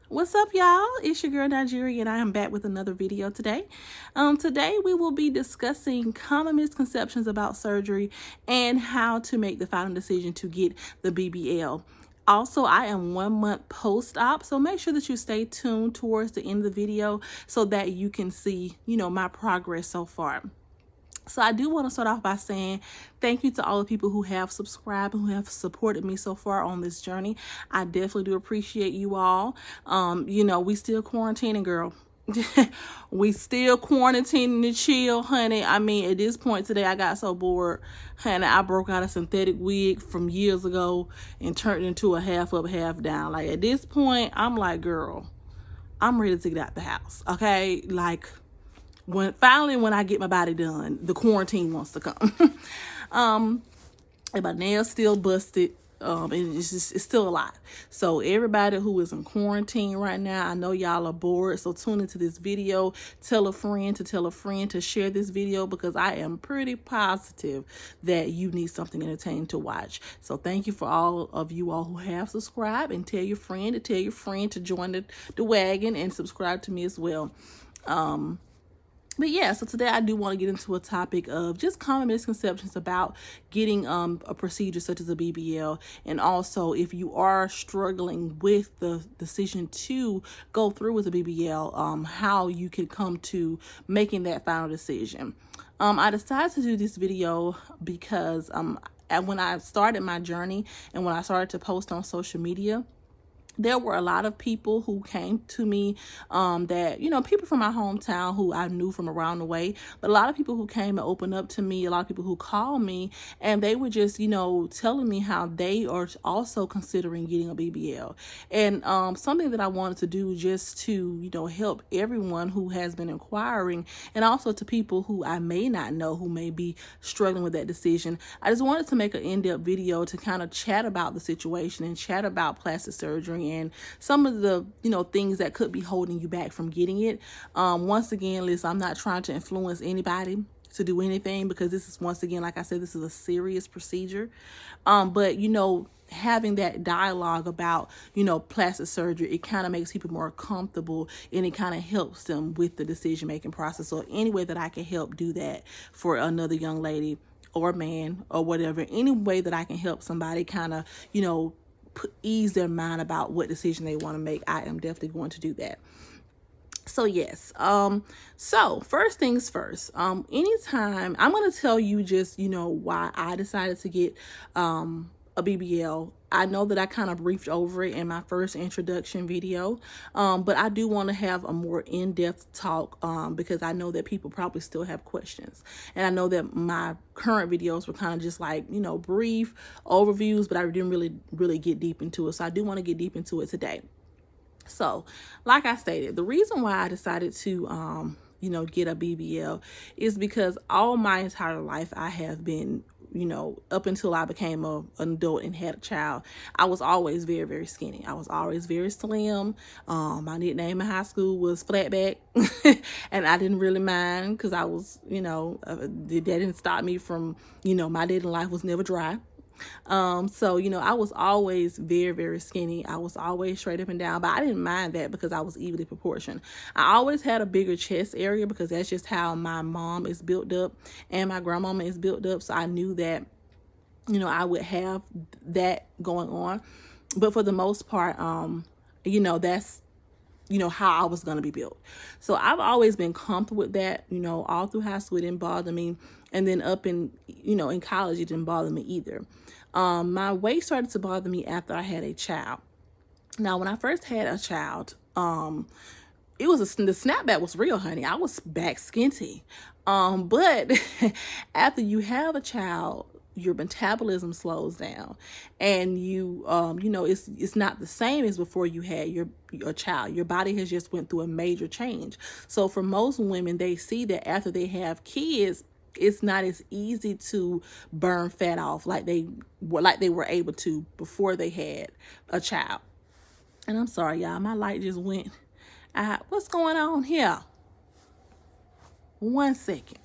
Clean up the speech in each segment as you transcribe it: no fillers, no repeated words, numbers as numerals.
What's up, y'all? It's your girl Nigeria, and I am back with another video today. Today we will be discussing common misconceptions about surgery and how to make the final decision to get the BBL. Also, I am 1 month post-op, so make sure that you stay tuned towards the end of the video so that you can see, my progress so far. So I do want to start off by saying thank you to all the people who have subscribed and who have supported me so far on this journey. I definitely do appreciate you all. We still quarantining, girl. We still quarantining to chill, honey. I mean, at this point today, I got so bored, honey. I broke out a synthetic wig from years ago and turned it into a half up, half down. Like, at this point, I'm like, girl, I'm ready to get out the house, okay? Like, when I get my body done, the quarantine wants to come. And my nails still busted. And it's still a lot. So everybody who is in quarantine right now, I know y'all are bored. So tune into this video. Tell a friend to share this video, because I am pretty positive that you need something entertaining to watch. So thank you for all of you all who have subscribed, and tell your friend to join the wagon and subscribe to me as well. But yeah, so today I do want to get into a topic of just common misconceptions about getting a procedure such as a BBL, and also if you are struggling with the decision to go through with a BBL, how you can come to making that final decision. I decided to do this video because when I started my journey and when I started to post on social media, there were a lot of people who came to me that, people from my hometown who I knew from around the way, but a lot of people who came and opened up to me, a lot of people who called me, and they were just, telling me how they are also considering getting a BBL. And something that I wanted to do just to, help everyone who has been inquiring, and also to people who I may not know who may be struggling with that decision. I just wanted to make an in-depth video to kind of chat about the situation and chat about plastic surgery and some of the, things that could be holding you back from getting it. Once again, listen, I'm not trying to influence anybody to do anything, because this is, once again, like I said, this is a serious procedure. But, having that dialogue about, plastic surgery, it kind of makes people more comfortable, and it kind of helps them with the decision-making process. So any way that I can help do that for another young lady or man or whatever, any way that I can help somebody kind of, ease their mind about what decision they want to make, I am definitely going to do that. So yes, so first things first, anytime I'm going to tell you just, why I decided to get a BBL. I know that I kind of briefed over it in my first introduction video, but I do want to have a more in-depth talk because I know that people probably still have questions. And I know that my current videos were kind of just like, brief overviews, but I didn't really get deep into it. So I do want to get deep into it today. So like I stated, the reason why I decided to, get a BBL is because all my entire life I have been, up until I became an adult and had a child, I was always very, very skinny. I was always very slim. My nickname in high school was Flatback, and I didn't really mind because I was, that didn't stop me from, my dating life was never dry. So, I was always very, very skinny. I was always straight up and down, but I didn't mind that because I was evenly proportioned. I always had a bigger chest area because that's just how my mom is built up and my grandmama is built up. So I knew that, I would have that going on. But for the most part, that's, how I was going to be built. So I've always been comfortable with that, all through high school. It didn't bother me. And then up in, in college, it didn't bother me either. My weight started to bother me after I had a child. Now, when I first had a child, it was the snapback was real, honey. I was back skinty. But after you have a child, your metabolism slows down, and you it's not the same as before you had your child. Your body has just went through a major change. So for most women, they see that after they have kids, it's not as easy to burn fat off like they were able to before they had a child. And I'm sorry, y'all, my light just went out. What's going on here? 1 second.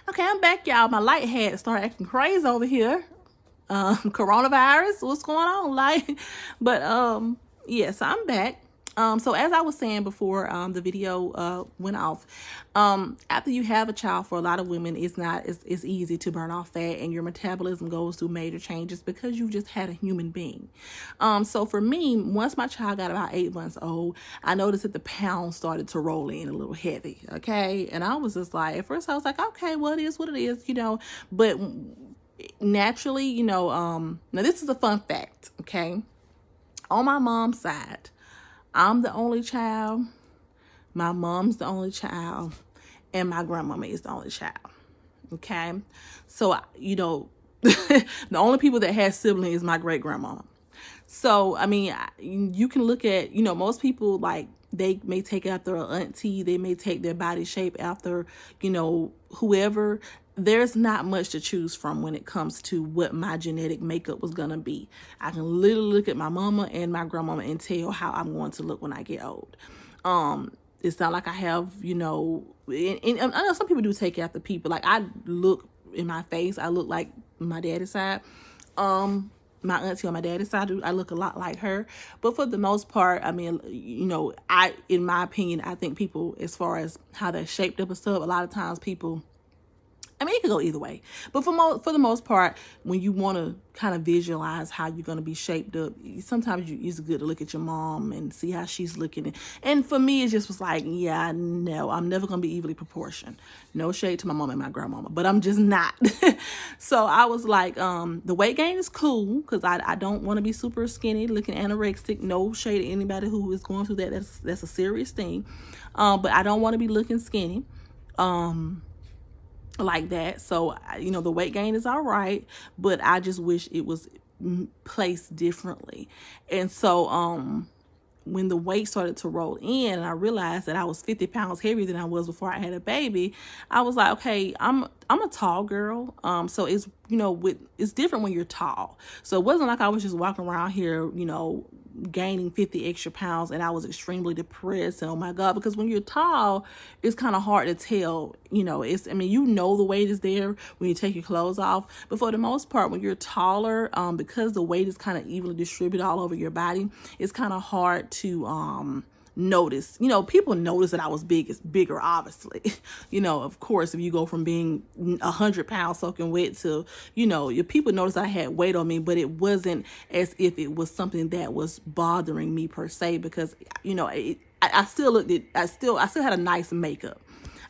Okay, I'm back, y'all. My light had started acting crazy over here. Coronavirus, what's going on? But yes, I'm back. So as I was saying before the video went off, after you have a child, for a lot of women, it's easy to burn off fat, and your metabolism goes through major changes because you just had a human being. So for me, once my child got about 8 months old, I noticed that the pounds started to roll in a little heavy. Okay, and I was just like, at first I was like, okay, well, it is what it is, but naturally, now this is a fun fact. Okay, on my mom's side, I'm the only child, my mom's the only child, and my grandmama is the only child. Okay? So, the only people that had siblings is my great grandma. So, I mean, you can look at, most people, like, they may take after an auntie, they may take their body shape after, whoever. There's not much to choose from when it comes to what my genetic makeup was going to be. I can literally look at my mama and my grandmama and tell how I'm going to look when I get old. It's not like I have, and I know some people do take after people. Like, I look in my face, I look like my daddy's side. My auntie on my daddy's side, I look a lot like her. But for the most part, I mean, in my opinion, I think people, as far as how they're shaped up and stuff, a lot of times people, I mean, it could go either way. But for the most part, when you want to kind of visualize how you're going to be shaped up, sometimes it's good to look at your mom and see how she's looking. And for me, it just was like, yeah, no, I'm never going to be evenly proportioned. No shade to my mom and my grandmama, but I'm just not. So I was like, the weight gain is cool because I don't want to be super skinny, looking anorexic. No shade to anybody who is going through that. That's a serious thing. But I don't want to be looking skinny. Like that. So, the weight gain is all right, but I just wish it was placed differently. And so, when the weight started to roll in and I realized that I was 50 pounds heavier than I was before I had a baby, I was like, okay, I'm a tall girl. So it's, it's different when you're tall. So it wasn't like I was just walking around here, gaining 50 extra pounds and I was extremely depressed and oh my God, because when you're tall, it's kind of hard to tell, the weight is there when you take your clothes off, but for the most part, when you're taller, because the weight is kind of evenly distributed all over your body, it's kind of hard to notice. People notice that I was bigger, obviously. Of course, if you go from being 100 pounds soaking wet to, your people noticed I had weight on me, but it wasn't as if it was something that was bothering me per se, because, I still had a nice makeup.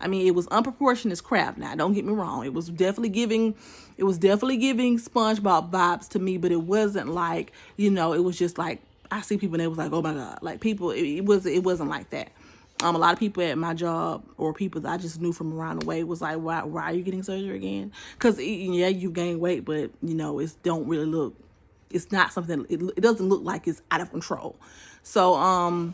I mean, it was unproportioned as crap. Now, don't get me wrong. It was definitely giving SpongeBob vibes to me, but it wasn't like, it was just like, I see people and it was like, oh my God, like people, it wasn't like that. A lot of people at my job or people that I just knew from around the way was like, why are you getting surgery again? Because yeah, you gained weight, but it's not something, it doesn't look like it's out of control. So,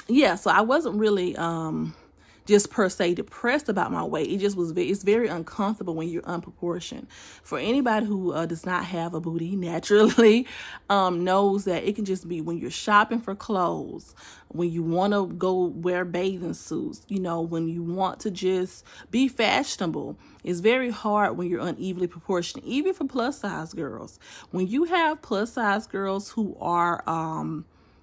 yeah, so I wasn't really, just per se depressed about my weight. It just was it's very uncomfortable when you're unproportioned. For anybody who does not have a booty naturally, knows that it can just be when you're shopping for clothes, when you want to go wear bathing suits, when you want to just be fashionable. It's very hard when you're unevenly proportioned, even for plus size girls. When you have plus size girls who are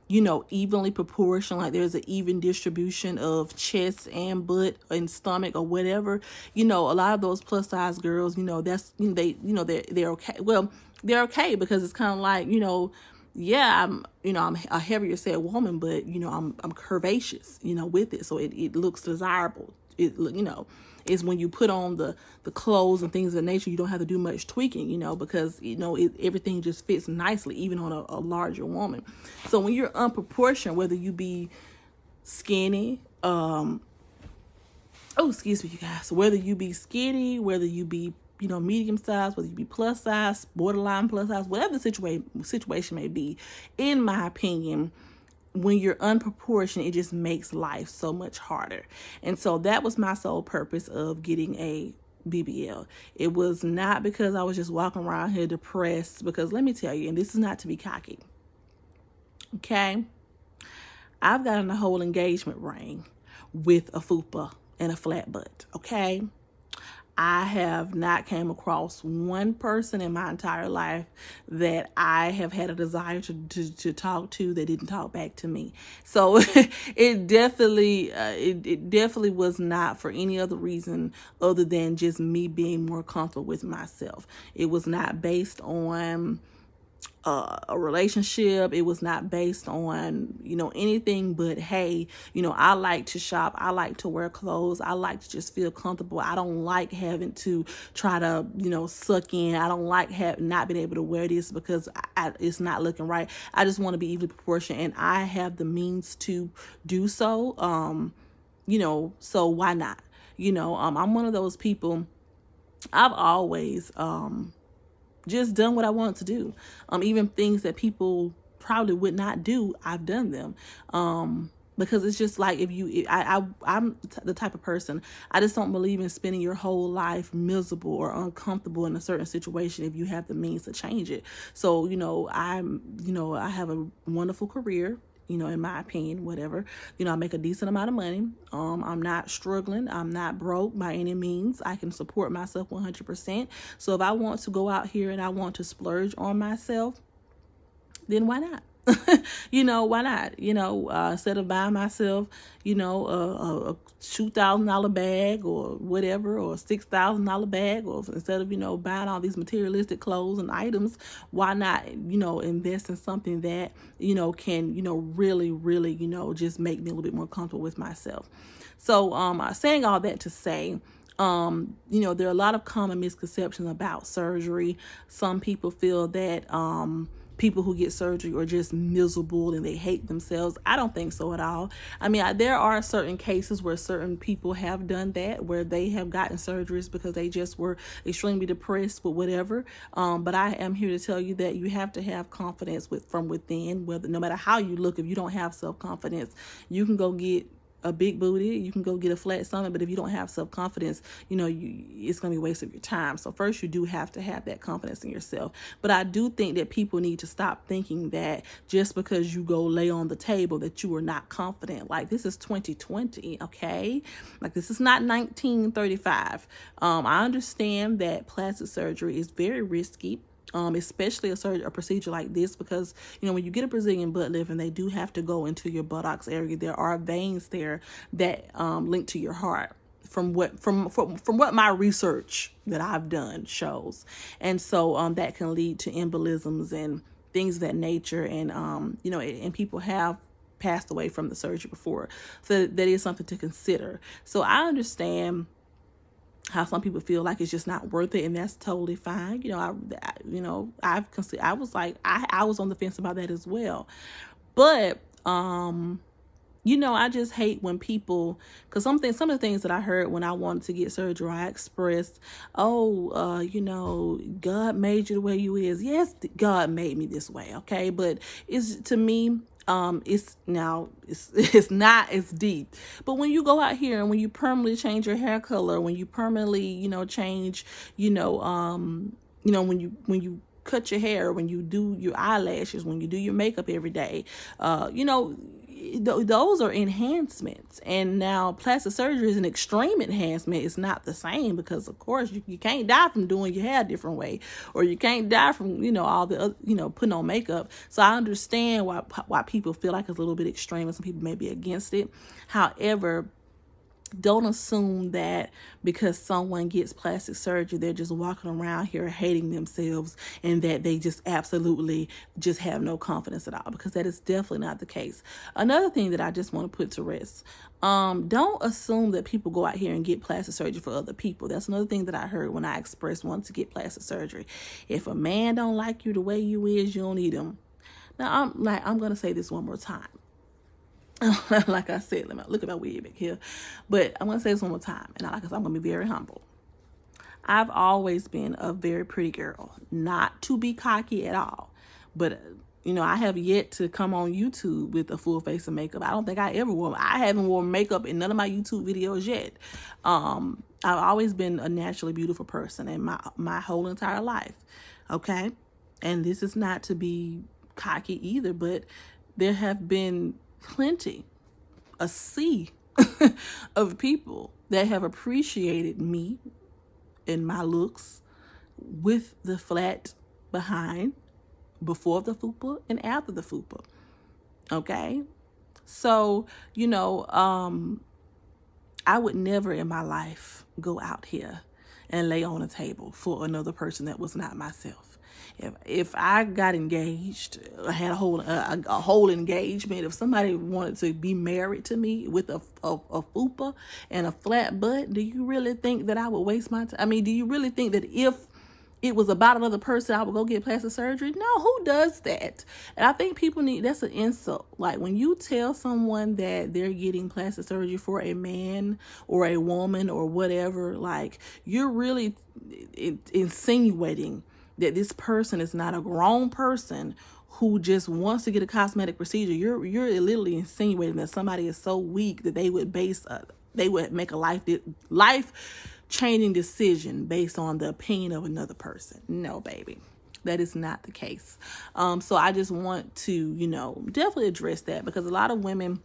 evenly proportioned, like there's an even distribution of chest and butt and stomach or whatever, a lot of those plus size girls, they're okay. Well, they're okay because it's kind of like, yeah, I'm a heavier set woman, but, I'm curvaceous, with it. So it looks desirable. Is when you put on the clothes and things of nature, you don't have to do much tweaking, because, everything just fits nicely, even on a larger woman. So when you're unproportioned, whether you be skinny, excuse me, you guys, whether you be skinny, whether you be, medium size, whether you be plus size, borderline plus size, whatever the situation may be, in my opinion, when you're unproportioned, it just makes life so much harder. And so that was my sole purpose of getting a BBL. It was not because I was just walking around here depressed, because let me tell you, and this is not to be cocky, okay? I've gotten a whole engagement ring with a fupa and a flat butt, okay? I have not came across one person in my entire life that I have had a desire to talk to that didn't talk back to me. So it definitely was not for any other reason other than just me being more comfortable with myself. It was not based on a relationship. It was not based on, anything but, hey, I like to shop. I like to wear clothes. I like to just feel comfortable. I don't like having to try to, suck in. I don't like not being able to wear this because it's not looking right. I just want to be evenly proportioned, and I have the means to do so. So why not? I'm one of those people. I've always, just done what I wanted to do. Even things that people probably would not do, I've done them. Because it's just like, I'm the type of person, I just don't believe in spending your whole life miserable or uncomfortable in a certain situation if you have the means to change it. So, I have a wonderful career. In my opinion, whatever, I make a decent amount of money. I'm not struggling. I'm not broke by any means. I can support myself 100%. So if I want to go out here and I want to splurge on myself, then why not? Why not? Instead of buying myself, a $2,000 bag or whatever, or $6,000 bag, or instead of, buying all these materialistic clothes and items, why not, invest in something that, can, really, really, just make me a little bit more comfortable with myself. So, saying all that to say, there are a lot of common misconceptions about surgery. Some people feel that, people who get surgery are just miserable and they hate themselves. I don't think so at all. I mean, there are certain cases where certain people have done that, where they have gotten surgeries because they just were extremely depressed with whatever. But I am here to tell you that you have to have confidence from within. Whether, no matter how you look, if you don't have self-confidence, you can go get a big booty, you can go get a flat stomach, but if you don't have self-confidence, it's going to be a waste of your time. So first, you do have to have that confidence in yourself. But I do think that people need to stop thinking that just because you go lay on the table that you are not confident. Like, this is 2020, okay? Like, this is not 1935. I understand that plastic surgery is very risky. Especially a procedure like this, because when you get a Brazilian butt lift and they do have to go into your buttocks area, there are veins there that link to your heart, from what my research that I've done shows. And so that can lead to embolisms and things of that nature, and and people have passed away from the surgery before, so that is something to consider. So I understand how some people feel like it's just not worth it, and that's totally fine. I was like, I was on the fence about that as well. But I just hate when people, because some of the things that I heard when I wanted to get surgery, I expressed, God made you the way you is. Yes, God made me this way, okay? But it's, to me, it's not as deep. But when you go out here and when you permanently change your hair color, when you permanently, change, when you cut your hair, when you do your eyelashes, when you do your makeup every day, those are enhancements. And now plastic surgery is an extreme enhancement. It's not the same, because of course you can't die from doing your hair a different way, or you can't die from all the other, putting on makeup. So I understand why people feel like it's a little bit extreme, and some people may be against it. However, don't assume that because someone gets plastic surgery, they're just walking around here hating themselves, and that they just absolutely just have no confidence at all, because that is definitely not the case. Another thing that I just want to put to rest, don't assume that people go out here and get plastic surgery for other people. That's another thing that I heard when I expressed wanting to get plastic surgery. If a man don't like you the way you is, you don't need him. Now, I'm going to say this one more time. Like I said, let me look at my wig back here. But I'm going to say this one more time. And like I said, I'm going to be very humble. I've always been a very pretty girl. Not to be cocky at all. But, I have yet to come on YouTube with a full face of makeup. I don't think I haven't worn makeup in none of my YouTube videos yet. I've always been a naturally beautiful person in my whole entire life. Okay? And this is not to be cocky either, but there have been a sea of people that have appreciated me in my looks with the flat behind, before the fupa and after the fupa. Okay. So, I would never in my life go out here and lay on a table for another person that was not myself. If I got engaged, I had a whole engagement. If somebody wanted to be married to me with a fupa and a flat butt, do you really think that I would waste my time? I mean, do you really think that if it was about another person, I would go get plastic surgery? No, who does that? And I think people that's an insult. Like when you tell someone that they're getting plastic surgery for a man or a woman or whatever, like you're really insinuating that this person is not a grown person who just wants to get a cosmetic procedure. You're literally insinuating that somebody is so weak that they would make a life changing decision based on the opinion of another person. No, baby, that is not the case. So I just want to, definitely address that, because a lot of women,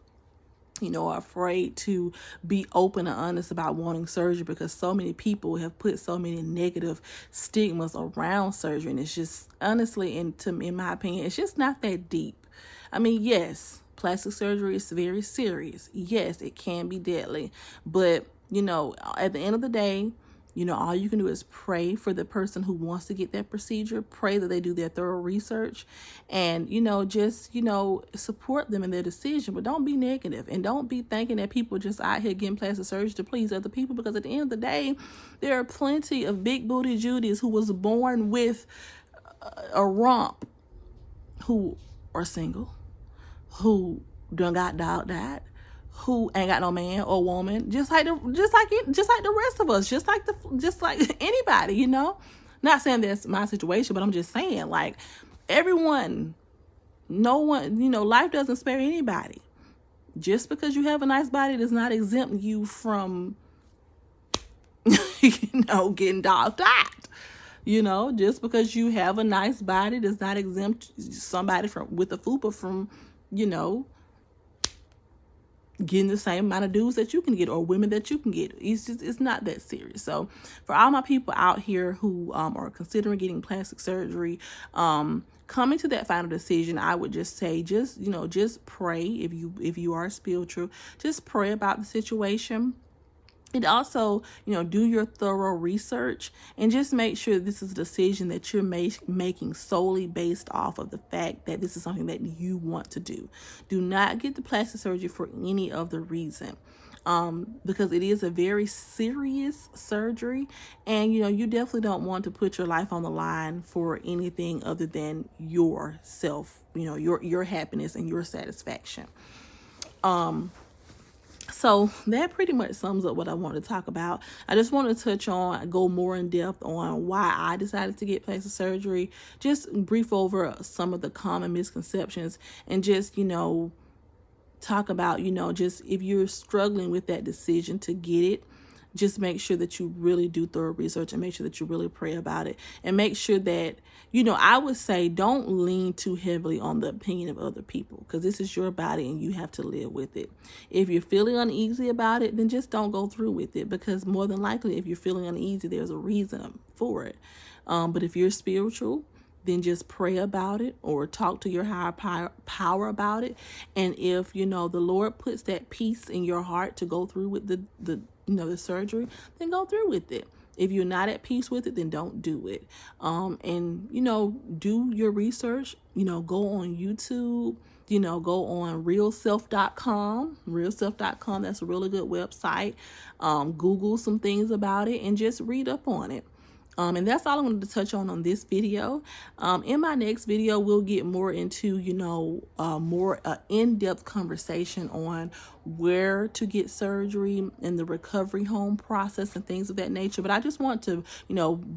are afraid to be open and honest about wanting surgery, because so many people have put so many negative stigmas around surgery. And it's just, honestly, in my opinion, it's just not that deep. I mean, yes, plastic surgery is very serious. Yes, it can be deadly. But, at the end of the day, all you can do is pray for the person who wants to get that procedure. Pray that they do their thorough research and, just, support them in their decision. But don't be negative, and don't be thinking that people just out here getting plastic surgery to please other people, because at the end of the day, there are plenty of big booty Judies who was born with a rump, who are single, who done got died, who ain't got no man or woman, just like the rest of us, just like anybody, Not saying that's my situation, but I'm just saying, like, everyone, no one, life doesn't spare anybody. Just because you have a nice body does not exempt you from, getting dogged out. Just because you have a nice body does not exempt somebody with a fupa from, getting the same amount of dudes that you can get, or women that you can get. It's not that serious. So for all my people out here who are considering getting plastic surgery, coming to that final decision, I would just say, just pray. If you are spiritual, just pray about the situation. And also, do your thorough research, and just make sure this is a decision that you're making solely based off of the fact that this is something that you want to do. Do not get the plastic surgery for any other reason, because it is a very serious surgery, and, you definitely don't want to put your life on the line for anything other than yourself, your happiness and your satisfaction. So that pretty much sums up what I want to talk about. I just want to go more in depth on why I decided to get plastic surgery, just brief over some of the common misconceptions, and just, talk about, just if you're struggling with that decision to get it, just make sure that you really do thorough research, and make sure that you really pray about it, and make sure that, I would say don't lean too heavily on the opinion of other people, because this is your body and you have to live with it. If you're feeling uneasy about it, then just don't go through with it, because more than likely, if you're feeling uneasy, there's a reason for it. But if you're spiritual, then just pray about it, or talk to your higher power about it. And if, the Lord puts that peace in your heart to go through with the surgery, then go through with it. If you're not at peace with it, then don't do it. And, do your research, go on YouTube, go on realself.com, realself.com. That's a really good website. Google some things about it and just read up on it. And that's all I wanted to touch on this video. In my next video, we'll get more into, more in-depth conversation on where to get surgery and the recovery home process and things of that nature. But I just want to,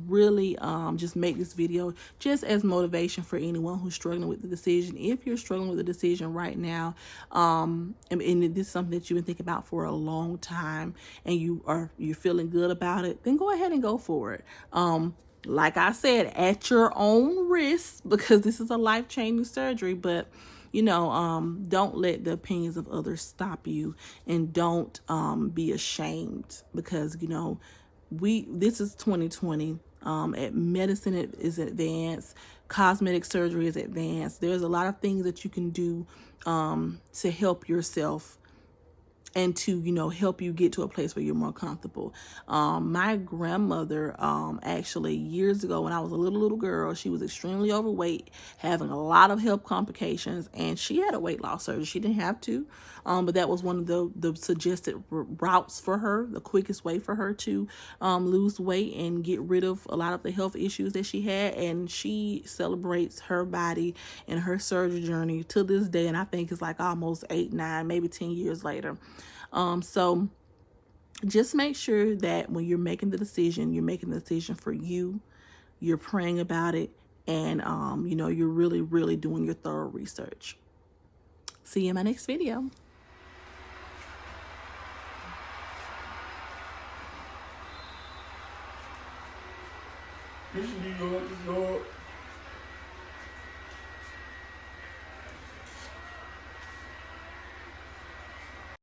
really just make this video just as motivation for anyone who's struggling with the decision. If you're struggling with the decision right now, and this is something that you've been thinking about for a long time, and you're feeling good about it, then go ahead and go for it. Like I said, at your own risk, because this is a life-changing surgery, but don't let the opinions of others stop you, and don't be ashamed, because this is 2020. Medicine is advanced, cosmetic surgery is advanced. There's a lot of things that you can do to help yourself and to, help you get to a place where you're more comfortable. My grandmother, actually years ago when I was a little girl, she was extremely overweight, having a lot of health complications, and she had a weight loss surgery. She didn't have to, but that was one of the suggested routes for her, the quickest way for her to lose weight and get rid of a lot of the health issues that she had. And she celebrates her body and her surgery journey to this day, and I think it's like almost 8, 9, maybe 10 years later. So just make sure that when you're making the decision, you're making the decision for you, you're praying about it, and, you're really, really doing your thorough research. See you in my next video. This should be yours.